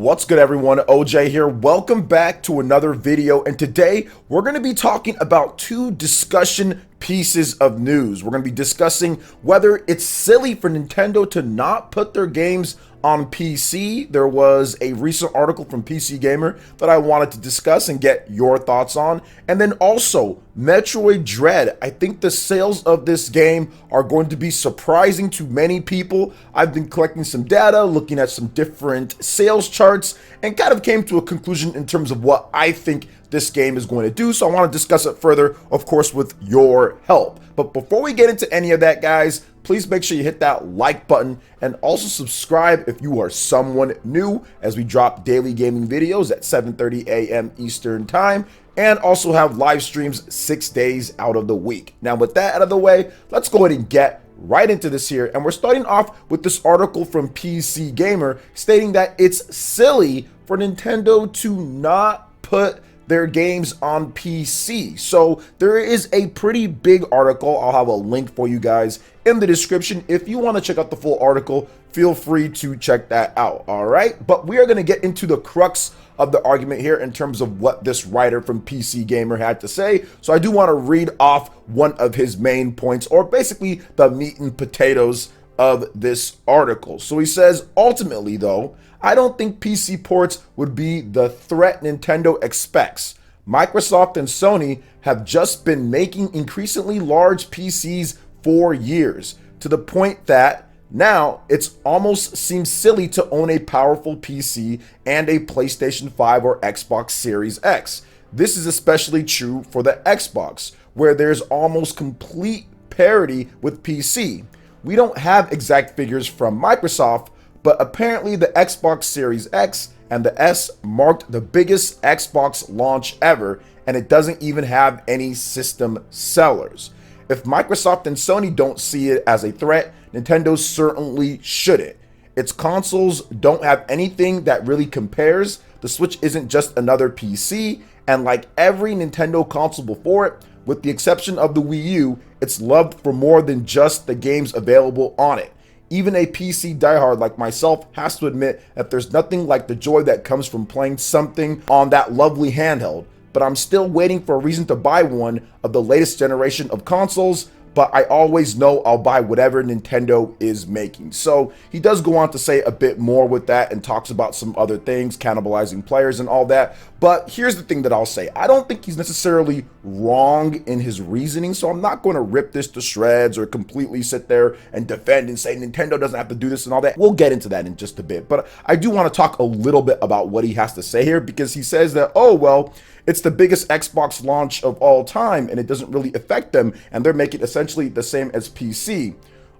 What's good, everyone? OJ here. Welcome back to another video, and today we're going to be talking about two discussion pieces of news. We're going to be discussing whether it's silly for Nintendo to not put their games on PC. There was a recent article from PC Gamer that I wanted to discuss and get your thoughts on. And then also Metroid Dread. I think the sales of this game are going to be surprising to many people. I've been collecting some data, looking at some different sales charts, and kind of came to a conclusion in terms of what I think this game is going to do. So I want to discuss it further, of course, with your help. But before we get into any of that, guys, please make sure you hit that like button and also subscribe if you are someone new, as we drop daily gaming videos at 7:30 a.m. Eastern time and also have live streams 6 days out of the week. Now, with that out of the way, let's go ahead and get right into this here. And we're starting off with this article from PC Gamer stating that it's silly for Nintendo to not put their games on PC. So there is a pretty big article. I'll have a link for you guys in the description. If you want to check out the full article, feel free to check that out. All right, but we are going to get into the crux of the argument here in terms of what this writer from PC Gamer had to say. So I do want to read off one of his main points, or basically the meat and potatoes of this article. So he says, ultimately though, I don't think PC ports would be the threat Nintendo expects. Microsoft and Sony have just been making increasingly large PCs for years, to the point that now it's almost seems silly to own a powerful PC and a PlayStation 5 or Xbox Series X. This is especially true for the Xbox, where there's almost complete parity with PC. We don't have exact figures from Microsoft, but apparently the Xbox Series X and the S marked the biggest Xbox launch ever, and it doesn't even have any system sellers. If Microsoft and Sony don't see it as a threat, Nintendo certainly shouldn't. Its consoles don't have anything that really compares. The Switch isn't just another PC, and like every Nintendo console before it, with the exception of the Wii U, it's loved for more than just the games available on it. Even a PC diehard like myself has to admit that there's nothing like the joy that comes from playing something on that lovely handheld, but I'm still waiting for a reason to buy one of the latest generation of consoles. But I always know I'll buy whatever Nintendo is making. So he does go on to say a bit more with that and talks about some other things, cannibalizing players and all that. But here's the thing that I'll say. I don't think he's necessarily wrong in his reasoning, so I'm not going to rip this to shreds or completely sit there and defend and say Nintendo doesn't have to do this and all that. We'll get into that in just a bit. But I do want to talk a little bit about what he has to say here, because he says that, oh, well, it's the biggest Xbox launch of all time and it doesn't really affect them, and they're making essentially the same as PC.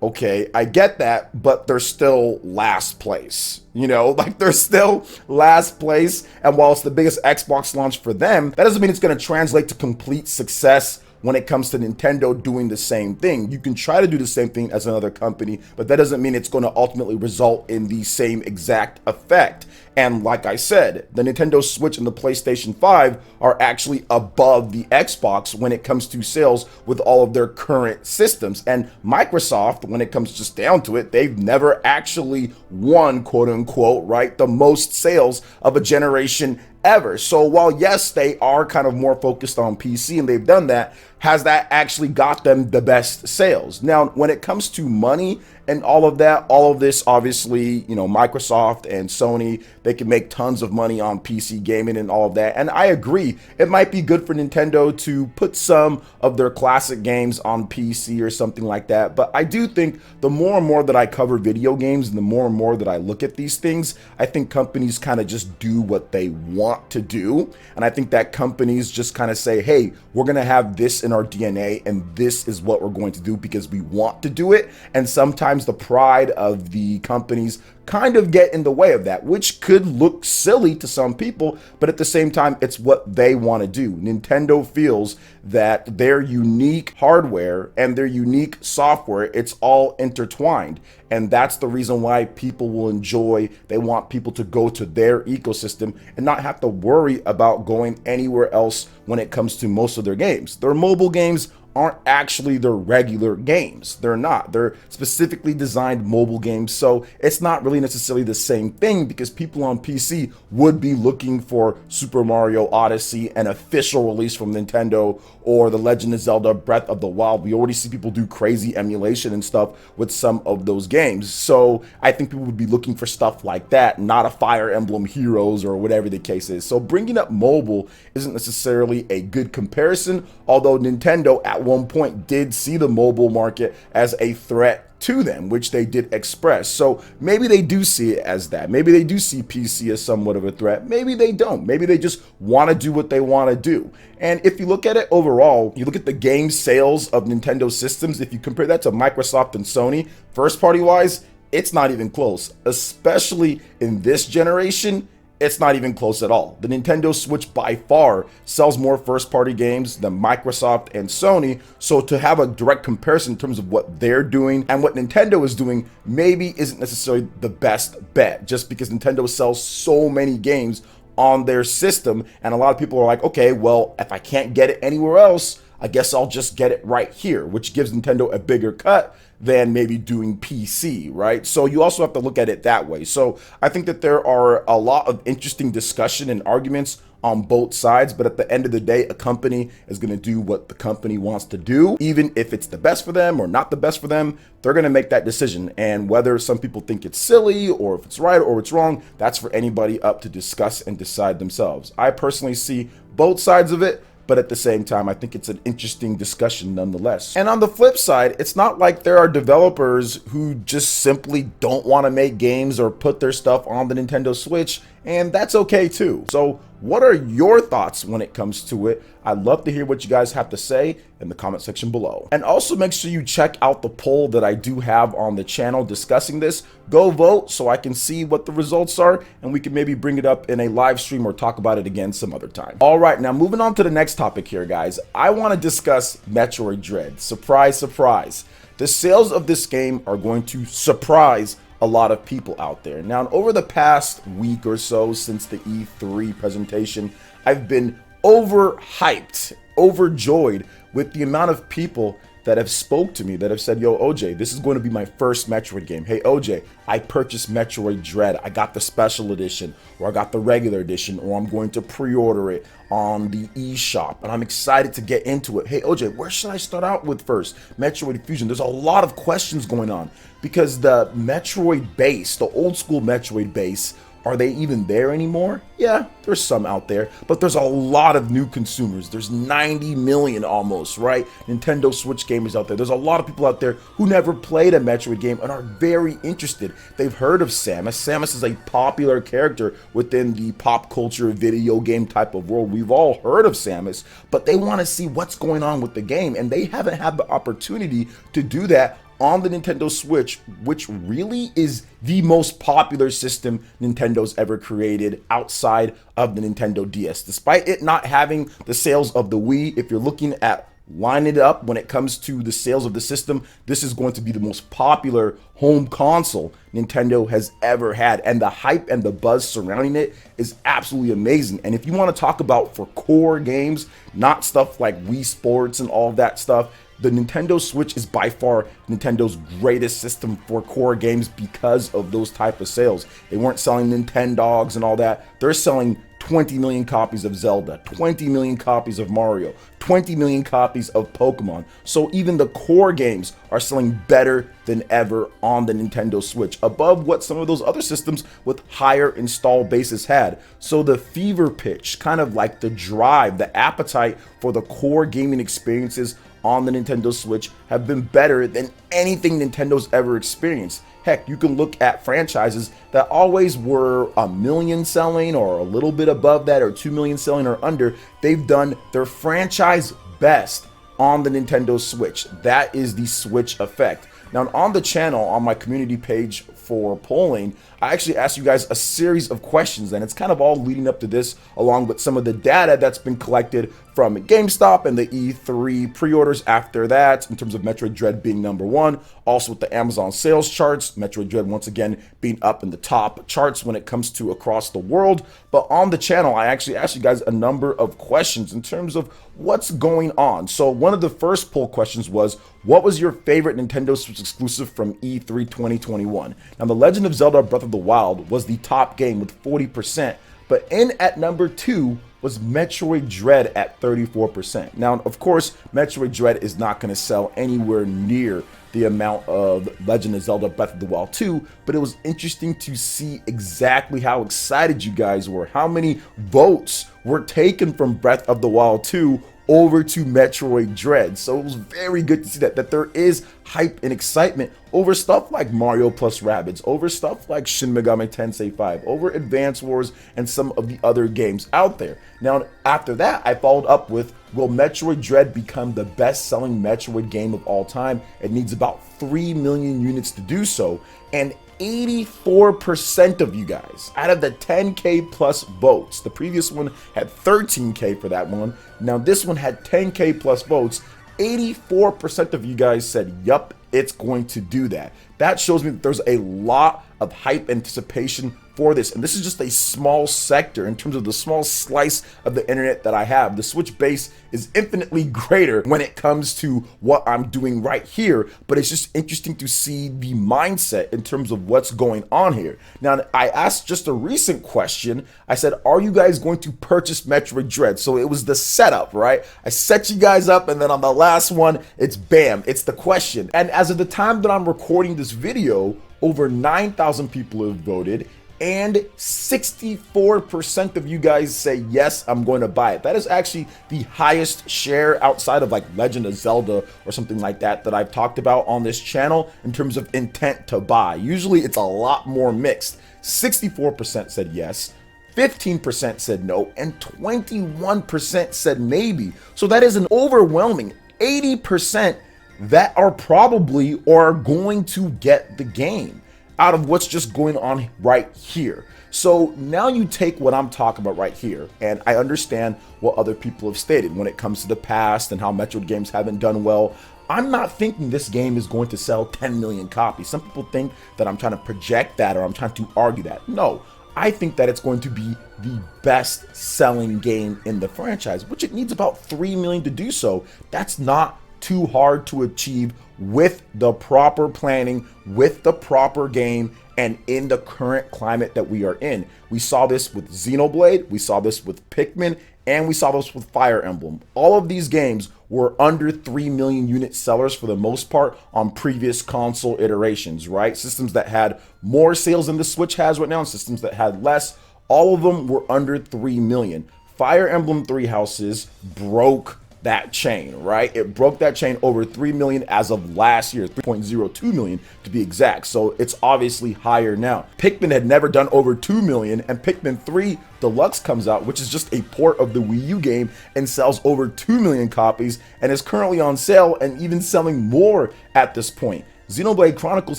Okay, I get that, but they're still last place. You know, like they're still last place. And while it's the biggest Xbox launch for them, that doesn't mean it's going to translate to complete success when it comes to Nintendo doing the same thing. You can try to do the same thing as another company, but that doesn't mean it's going to ultimately result in the same exact effect. And like I said, the Nintendo Switch and the PlayStation 5 are actually above the Xbox when it comes to sales with all of their current systems. And Microsoft, when it comes just down to it, they've never actually won, quote unquote, right, the most sales of a generation ever. So while yes, they are kind of more focused on PC and they've done that, has that actually got them the best sales? Now, when it comes to money and all of that, all of this, obviously, you know, Microsoft and Sony, they can make tons of money on PC gaming and all of that. And I agree, it might be good for Nintendo to put some of their classic games on PC or something like that. But I do think the more and more that I cover video games and the more that I look at these things, I think companies kind of just do what they want to do. And I think that companies just kind of say, hey, we're going to have this in our DNA and this is what we're going to do because we want to do it. And sometimes the pride of the companies kind of get in the way of that, which could look silly to some people, but at the same time, it's what they want to do. Nintendo feels that their unique hardware and their unique software, it's all intertwined. And that's the reason why people will enjoy, they want people to go to their ecosystem and not have to worry about going anywhere else when it comes to most of their games. Their mobile games aren't actually their regular games. They're not. They're specifically designed mobile games. So it's not really necessarily the same thing, because people on PC would be looking for Super Mario Odyssey, an official release from Nintendo, or The Legend of Zelda Breath of the Wild. We already see people do crazy emulation and stuff with some of those games. So I think people would be looking for stuff like that, not a Fire Emblem Heroes or whatever the case is. So bringing up mobile isn't necessarily a good comparison, although Nintendo at one point did see the mobile market as a threat to them, which they did express. So maybe they do see it as that. Maybe they do see PC as somewhat of a threat. Maybe they don't. Maybe they just want to do what they want to do. And if you look at it overall, you look at the game sales of Nintendo systems, if you compare that to Microsoft and Sony, first party wise, it's not even close. Especially in this generation, it's not even close at all. The Nintendo Switch by far sells more first-party games than Microsoft and Sony, so to have a direct comparison in terms of what they're doing and what Nintendo is doing maybe isn't necessarily the best bet, just because Nintendo sells so many games on their system, and a lot of people are like, okay, well, if I can't get it anywhere else, I guess I'll just get it right here, which gives Nintendo a bigger cut than maybe doing PC, right? So you also have to look at it that way. So I think that there are a lot of interesting discussion and arguments on both sides, but at the end of the day, a company is going to do what the company wants to do. Even if it's the best for them or not the best for them, they're going to make that decision. And whether some people think it's silly or if it's right or it's wrong, that's for anybody up to discuss and decide themselves. I personally see both sides of it, but at the same time, I think it's an interesting discussion nonetheless. And on the flip side, it's not like there are developers who just simply don't want to make games or put their stuff on the Nintendo Switch, and that's okay too. So what are your thoughts when it comes to it? I'd love to hear what you guys have to say in the comment section below. And also make sure you check out the poll that I do have on the channel discussing this. Go vote so I can see what the results are, and we can maybe bring it up in a live stream or talk about it again some other time. All right, now moving on to the next topic here, guys. I want to discuss Metroid Dread. Surprise, surprise. The sales of this game are going to surprise a lot of people out there. Now, over the past week or so since the E3 presentation, I've been overhyped, overjoyed with the amount of people that have spoke to me, that have said, yo, OJ, this is going to be my first Metroid game. Hey, OJ, I purchased Metroid Dread. I got the special edition, or I got the regular edition, or I'm going to pre-order it on the eShop, and I'm excited to get into it. Hey, OJ, where should I start out with first? Metroid Fusion. There's a lot of questions going on because the Metroid base, the old school Metroid base, are they even there anymore? Yeah, there's some out there, but there's a lot of new consumers. There's 90 million almost, right? Nintendo Switch gamers out there. There's a lot of people out there who never played a Metroid game and are very interested. They've heard of Samus. Samus is a popular character within the pop culture video game type of world. We've all heard of Samus, but they want to see what's going on with the game, and they haven't had the opportunity to do that on the Nintendo Switch, which really is the most popular system Nintendo's ever created outside of the Nintendo DS. Despite it not having the sales of the Wii, if you're looking at line it up when it comes to the sales of the system, this is going to be the most popular home console Nintendo has ever had, and the hype and the buzz surrounding it is absolutely amazing. And if you want to talk about for core games, not stuff like Wii Sports and all of that stuff, the Nintendo Switch is by far Nintendo's greatest system for core games because of those type of sales. They weren't selling Nintendogs and all that. They're selling 20 million copies of Zelda, 20 million copies of Mario, 20 million copies of Pokemon. So even the core games are selling better than ever on the Nintendo Switch, above what some of those other systems with higher install bases had. So the fever pitch, kind of like the drive, the appetite for the core gaming experiences on the Nintendo Switch have been better than anything Nintendo's ever experienced. Heck, you can look at franchises that always were a million selling or a little bit above that, or 2 million selling or under. They've done their franchise best on the Nintendo Switch. That is the Switch effect. Now on the channel, on my community page for polling, I actually asked you guys a series of questions, and it's kind of all leading up to this, along with some of the data that's been collected from GameStop and the E3 pre-orders after that, in terms of Metroid Dread being #1. Also with the Amazon sales charts, Metroid Dread once again being up in the top charts when it comes to across the world. But on the channel, I actually asked you guys a number of questions in terms of what's going on. So one of the first poll questions was, what was your favorite Nintendo Switch exclusive from E3 2021? Now, The Legend of Zelda Breath of the Wild was the top game with 40%, but in at number 2 was Metroid Dread at 34%. Now, of course, Metroid Dread is not going to sell anywhere near the amount of Legend of Zelda Breath of the Wild 2, but it was interesting to see exactly how excited you guys were, how many votes were taken from Breath of the Wild 2 over to Metroid Dread. So it was very good to see that there is hype and excitement over stuff like Mario plus Rabbids, over stuff like Shin Megami Tensei 5, over Advance Wars and some of the other games out there. Now, after that, I followed up with, will Metroid Dread become the best-selling Metroid game of all time? It needs about 3 million units to do so, and 84% of you guys, out of the 10K plus votes, the previous one had 13K for that one, now this one had 10K plus votes, 84% of you guys said, yup, it's going to do that. That shows me that there's a lot of hype anticipation for this, and this is just a small sector in terms of the small slice of the internet that I have. The Switch base is infinitely greater when it comes to what I'm doing right here, but it's just interesting to see the mindset in terms of what's going on here. Now, I asked just a recent question. I said, are you guys going to purchase Metroid Dread? So it was the setup, right? I set you guys up, and then on the last one, it's bam, it's the question. And as of the time that I'm recording this video, over 9,000 people have voted, and 64% of you guys say, yes, I'm going to buy it. That is actually the highest share outside of like Legend of Zelda or something like that I've talked about on this channel in terms of intent to buy. Usually it's a lot more mixed. 64% said yes, 15% said no, and 21% said maybe. So that is an overwhelming 80% that are probably or are going to get the game out of what's just going on right here. So now you take what I'm talking about right here, and I understand what other people have stated when it comes to the past and how Metroid games haven't done well. I'm not thinking this game is going to sell 10 million copies. Some people think that I'm trying to project that or I'm trying to argue that. No, I think that it's going to be the best selling game in the franchise, which it needs about 3 million to do so. That's not too hard to achieve with the proper planning, with the proper game, and in the current climate that we are in. We saw this with Xenoblade, we saw this with Pikmin, and we saw this with Fire Emblem. All of these games were under 3 million unit sellers for the most part on previous console iterations, right? Systems that had more sales than the Switch has right now, and systems that had less, all of them were under 3 million. Fire Emblem Three Houses broke that chain, right? It broke that chain over 3 million as of last year, 3.02 million to be exact. So it's obviously higher now. Pikmin had never done over 2 million, and Pikmin 3 Deluxe comes out, which is just a port of the Wii U game, and sells over 2 million copies and is currently on sale and even selling more at this point. Xenoblade Chronicles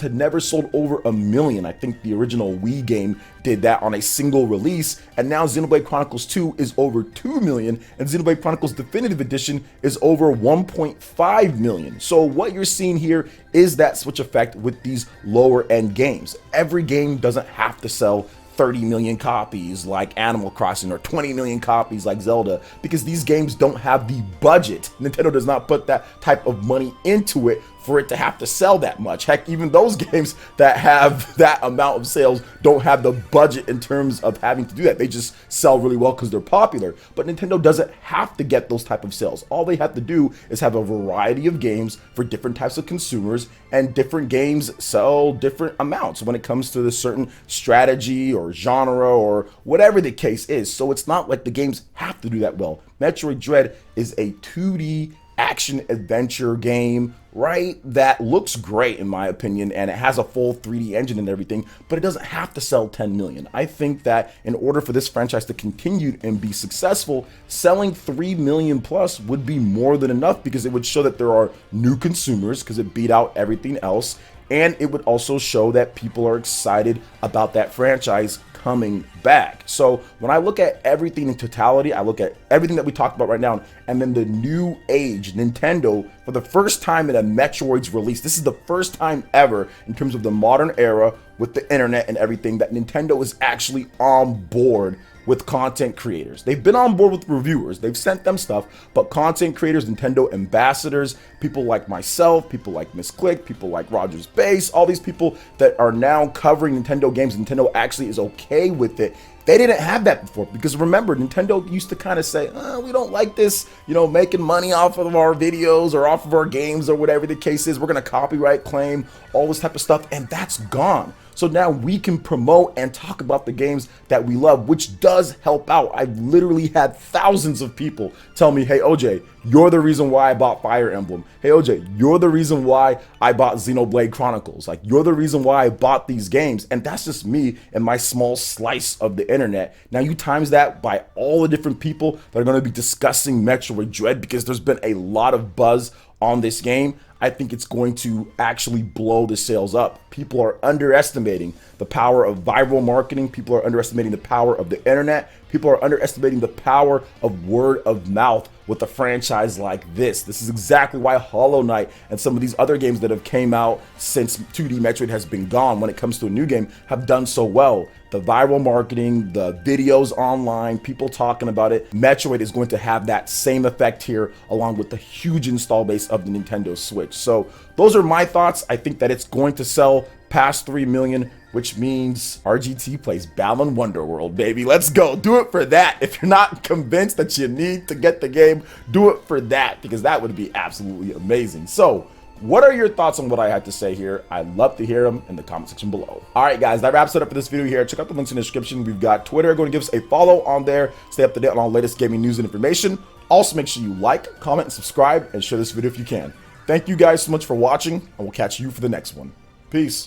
had never sold over 1 million. I think the original Wii game did that on a single release, and now Xenoblade Chronicles 2 is over 2 million, and Xenoblade Chronicles Definitive Edition is over 1.5 million. So what you're seeing here is that switch effect with these lower end games. Every game doesn't have to sell 30 million copies like Animal Crossing or 20 million copies like Zelda, because these games don't have the budget. Nintendo does not put that type of money into it for it to have to sell that much. Heck, even those games that have that amount of sales don't have the budget in terms of having to do that. They just sell really well because they're popular. But Nintendo doesn't have to get those type of sales. All they have to do is have a variety of games for different types of consumers, and different games sell different amounts when it comes to the certain strategy or genre or whatever the case is. So it's not like the games have to do that well. Metroid Dread is a 2D action adventure game, right? That looks great in my opinion, and it has a full 3D engine and everything, but it doesn't have to sell 10 million. I think that in order for this franchise to continue and be successful, selling 3 million plus would be more than enough, because it would show that there are new consumers because it beat out everything else, and it would also show that people are excited about that franchise coming back. So when I look at everything in totality, I look at everything that we talked about right now, and then the new age, Nintendo, for the first time in a Metroid's release, this is the first time ever in terms of the modern era with the internet and everything that Nintendo is actually on board with content creators. They've been on board with reviewers, they've sent them stuff, but content creators, Nintendo ambassadors, people like myself, people like Miss Click, people like Rogers Base, all these people that are now covering Nintendo games, Nintendo actually is okay with it. They didn't have that before, because remember, Nintendo used to kind of say, we don't like this, making money off of our videos or off of our games or whatever the case is. We're going to copyright claim, all this type of stuff, and that's gone. So now we can promote and talk about the games that we love, which does help out. I've literally had thousands of people tell me, hey, OJ, you're the reason why I bought Fire Emblem. Hey, OJ, you're the reason why I bought Xenoblade Chronicles. Like, you're the reason why I bought these games. And that's just me and my small slice of the internet. Now you times that by all the different people that are going to be discussing Metroid Dread, because there's been a lot of buzz on this game. I think it's going to actually blow the sales up. People are underestimating the power of viral marketing. People are underestimating the power of the internet. People are underestimating the power of word of mouth with a franchise like this. This is exactly why Hollow Knight and some of these other games that have came out since 2D Metroid has been gone when it comes to a new game have done so well. The viral marketing, the videos online, people talking about it. Metroid is going to have that same effect here, along with the huge install base of the Nintendo Switch. So those are my thoughts. I think that it's going to sell past 3 million, which means RGT plays Balan Wonderworld, baby. Let's go. Do it for that. If you're not convinced that you need to get the game, do it for that, because that would be absolutely amazing. So what are your thoughts on what I had to say here? I'd love to hear them in the comment section below. All right, guys, that wraps it up for this video here. Check out the links in the description. We've got Twitter. Go and give us a follow on there. Stay up to date on all the latest gaming news and information. Also, make sure you like, comment, and subscribe, and share this video if you can. Thank you guys so much for watching, and we'll catch you for the next one. Peace.